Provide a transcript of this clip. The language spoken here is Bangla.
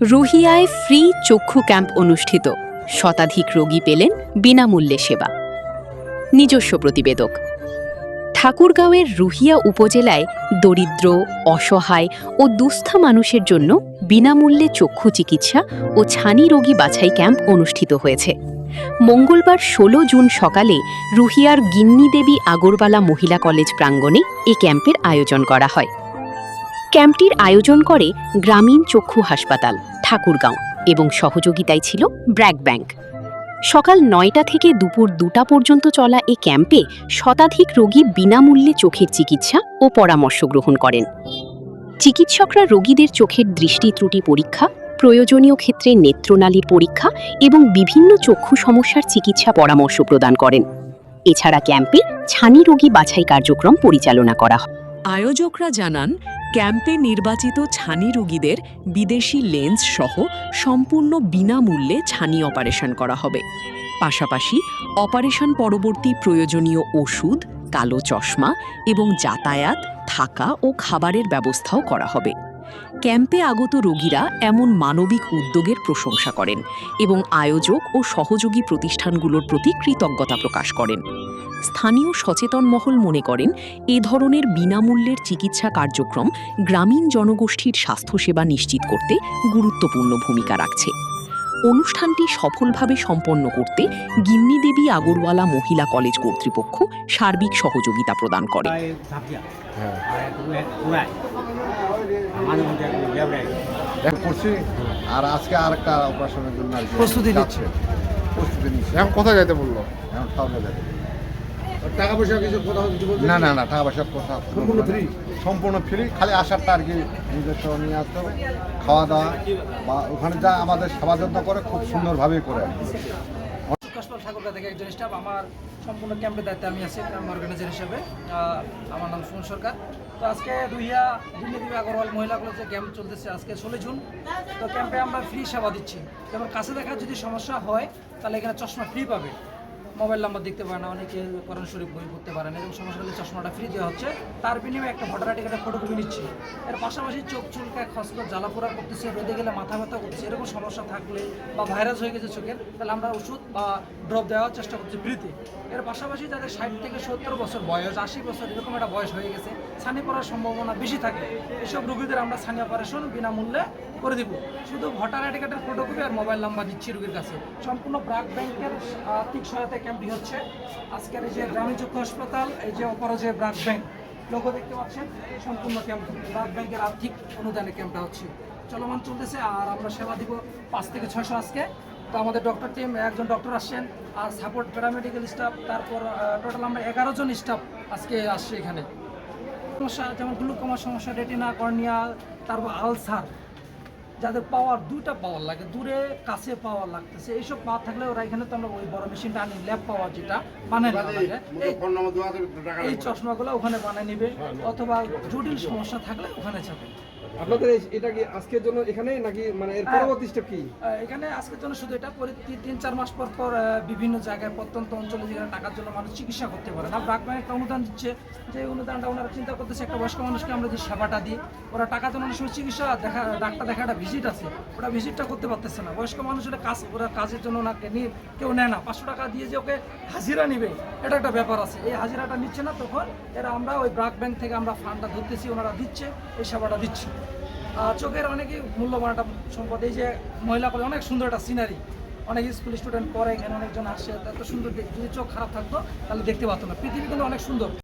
রুহিয়ায় ফ্রি চক্ষু ক্যাম্প অনুষ্ঠিত, শতাধিক রোগী পেলেন বিনামূল্যে সেবা। নিজস্ব প্রতিবেদক। ঠাকুরগাঁওয়ের রুহিয়া উপজেলায় দরিদ্র, অসহায় ও দুস্থা মানুষের জন্য বিনামূল্যে চক্ষু চিকিৎসা ও ছানি রোগী বাছাই ক্যাম্প অনুষ্ঠিত হয়েছে। মঙ্গলবার ১৬ জুন সকালে রুহিয়ার গিন্নি দেবী আগরবালা মহিলা কলেজ প্রাঙ্গণে এ ক্যাম্পের আয়োজন করা হয়। ক্যাম্পটির আয়োজন করে গ্রামীণ চক্ষু হাসপাতাল, ঠাকুরগাঁও এবং সহযোগিতায় ছিল ব্র্যাক ব্যাংক। সকাল ৯টা থেকে দুপুর ২টা পর্যন্ত চলা এ ক্যাম্পে শতাধিক রোগী বিনামূল্যে চোখের চিকিৎসা ও পরামর্শ গ্রহণ করেন। চিকিৎসকরা রোগীদের চোখের দৃষ্টি ত্রুটি পরীক্ষা, প্রয়োজনীয় ক্ষেত্রে নেত্রনালীর পরীক্ষা এবং বিভিন্ন চক্ষু সমস্যার চিকিৎসা পরামর্শ প্রদান করেন। এছাড়া ক্যাম্পে ছানি রোগী বাছাই কার্যক্রম পরিচালনা করা হয়। আয়োজকরা জানান, ক্যাম্পে নির্বাচিত ছানি রোগীদের বিদেশি লেন্স সহ সম্পূর্ণ বিনামূল্যে ছানি অপারেশন করা হবে। পাশাপাশি অপারেশন পরবর্তী প্রয়োজনীয় ওষুধ, কালো চশমা এবং যাতায়াত, থাকা ও খাবারের ব্যবস্থাও করা হবে। ক্যাম্পে আগত রোগীরা এমন মানবিক উদ্যোগের প্রশংসা করেন এবং আয়োজক ও সহযোগী প্রতিষ্ঠানগুলোর প্রতি কৃতজ্ঞতা প্রকাশ করেন। স্থানীয় সচেতন মহল মনে করেন, এ ধরনের বিনামূল্যের চিকিৎসা কার্যক্রম গ্রামীণ জনগোষ্ঠীর স্বাস্থ্যসেবা নিশ্চিত করতে গুরুত্বপূর্ণ ভূমিকা রাখছে। অনুষ্ঠানটি সফলভাবে সম্পন্ন করতে গিন্নি দেবী আগরওয়ালা মহিলা কলেজ কর্তৃপক্ষ সার্বিক সহযোগিতা প্রদান করে। আর আজকে আরেকটা অপারেশনের জন্য প্রস্তুতি নিচ্ছে। এখন কোথায় যেতে বললো? এখন খাওয়া যাবে। টাকা পয়সা কিছু কোথাও কিছু বলতে না না না, টাকা পয়সা কোথাও সম্পূর্ণ ফ্রি। সম্পূর্ণ ফ্রি, খালি আসারটা আর কি নিজস্ব নিয়ে আসতে হবে। খাওয়া দাওয়া বা ওখানে যা আমাদের সেবা যত্ন করে খুব সুন্দরভাবেই করে আর কি। ঠাকুরগাঁ থেকে একজন স্টাফ, আমার সম্পূর্ণ ক্যাম্পের দায়িত্বে আমি আছি ক্যাম্প অর্গানাইজার হিসেবে। আমার নাম সুমন সরকার। তো আজকে রুহিয়া গিন্নি দেবী আগরওয়াল মহিলা কলেজে ক্যাম্প চলতেছে আজকে 16 জুন। তো ক্যাম্পে আমরা ফ্রি সেবা দিচ্ছি। যেমন কাছে দেখা যদি সমস্যা হয় তাহলে এখানে চশমা ফ্রি পাবে। মোবাইল নাম্বার দেখতে পারে না, অনেকে কোরআন শরীফ বই পড়তে পারে না, এরকম সমস্যা হলে চশমাটা ফ্রি দেওয়া হচ্ছে। তার বিনিময়ে একটা ভোটার আইডি কার্ডের ফটোকপি নিচ্ছি। এর পাশাপাশি চোখ চুলকায়, খসখস, জ্বালাপোড়া করতেছে, রোদে গেলে মাথা ব্যথা করতেছে, এরকম সমস্যা থাকলে বা ভাইরাস হয়ে গেছে চোখের, তাহলে আমরা ওষুধ বা ড্রপ দেওয়ার চেষ্টা করছি ফ্রিতে। এর পাশাপাশি যাদের 60 থেকে 70 বছর বয়স, 80 বছর এরকম একটা বয়স হয়ে গেছে, ছানি পড়ার সম্ভাবনা বেশি থাকে, এসব রোগীদের আমরা ছানি অপারেশন বিনামূল্যে করে দিব। শুধু ভোটার আইডি কার্ডের ফটোকপি আর মোবাইল নাম্বার দিচ্ছি রোগীর কাছে। সম্পূর্ণ ব্র্যাক ব্যাংকের আর্থিক সহায়তায় ক্যাম্পটি হচ্ছে। আজকের এই যে গ্রামীণ চক্ষু হাসপাতাল, এই যে অপরা যে ব্র্যাক ব্যাংক লোগো দেখতে পাচ্ছেন, সম্পূর্ণ ক্যাম্প ব্র্যাক ব্যাংকের আর্থিক অনুদানে ক্যাম্পটা হচ্ছে চলমান চলতেছে। আর আমরা সেবা দিব 5 থেকে 600 আজকে। তো আমাদের ডক্টর টিম, একজন ডক্টর আসছেন আর সাপোর্ট প্যারামেডিক্যাল স্টাফ, তারপর টোটাল আমরা 11 জন স্টাফ আজকে আসছে এখানে। সমস্যা যেমন গ্লুকোমার সমস্যা, রেটিনা, কর্নিয়া, তারপর আলসার, যাদের পাওয়ার দুইটা পাওয়ার লাগে, দূরে কাছে পাওয়ার লাগতেছে, এইসব পাওয়ার থাকলে ওরা এখানে তো আমরা ওই বড় মেশিনটা আনি, ল্যাব পাওয়ার যেটা বানায় এই চশমাগুলো ওখানে বানায় নিবে, অথবা জটিল সমস্যা থাকলে ওখানে যাবে। আপনাদের এটা কি আজকের জন্য এখানে নাকি মানে এর পরবর্তী স্টেপ কি? এখানে আজকের জন্য শুধু এটা, পরে 3-4 মাস পর পর বিভিন্ন জায়গায় প্রত্যন্ত অঞ্চলে যেখানে টাকার জন্য মানুষ চিকিৎসা করতে পারে না, ব্র্যাক ব্যাংক একটা অনুদান দিচ্ছে। যে অনুদানটা ওনারা চিন্তা করতেছে একটা বয়স্ক মানুষকে আমরা যে সেবাটা দিই, ওরা টাকাতে অনেক সময় চিকিৎসা দেখা, ডাক্তার দেখা একটা ভিজিট আছে, ওরা ভিজিটটা করতে পারতেছে না। বয়স্ক মানুষের কাজ, ওরা কাজের জন্য ওনাকে নিয়ে কেউ নেয় না, 500 টাকা দিয়ে যে ওকে হাজিরা নিবে, এটা একটা ব্যাপার আছে। এই হাজিরাটা নিচ্ছে না, তখন এরা আমরা ওই ব্র্যাক ব্যাংক থেকে আমরা ফান্ডটা ধরতেছি, ওনারা দিচ্ছে, এই সেবাটা দিচ্ছি। চোখের অনেকই মূল্যবান একটা সম্পদ। এই যে মহিলা কলেজ অনেক সুন্দর একটা সিনারি, অনেক স্কুল স্টুডেন্ট পড়ে এখানে, অনেকজন আসে, এত সুন্দর। যদি চোখ খারাপ থাকতো তাহলে দেখতে পারতো না। পৃথিবী কিন্তু অনেক সুন্দর।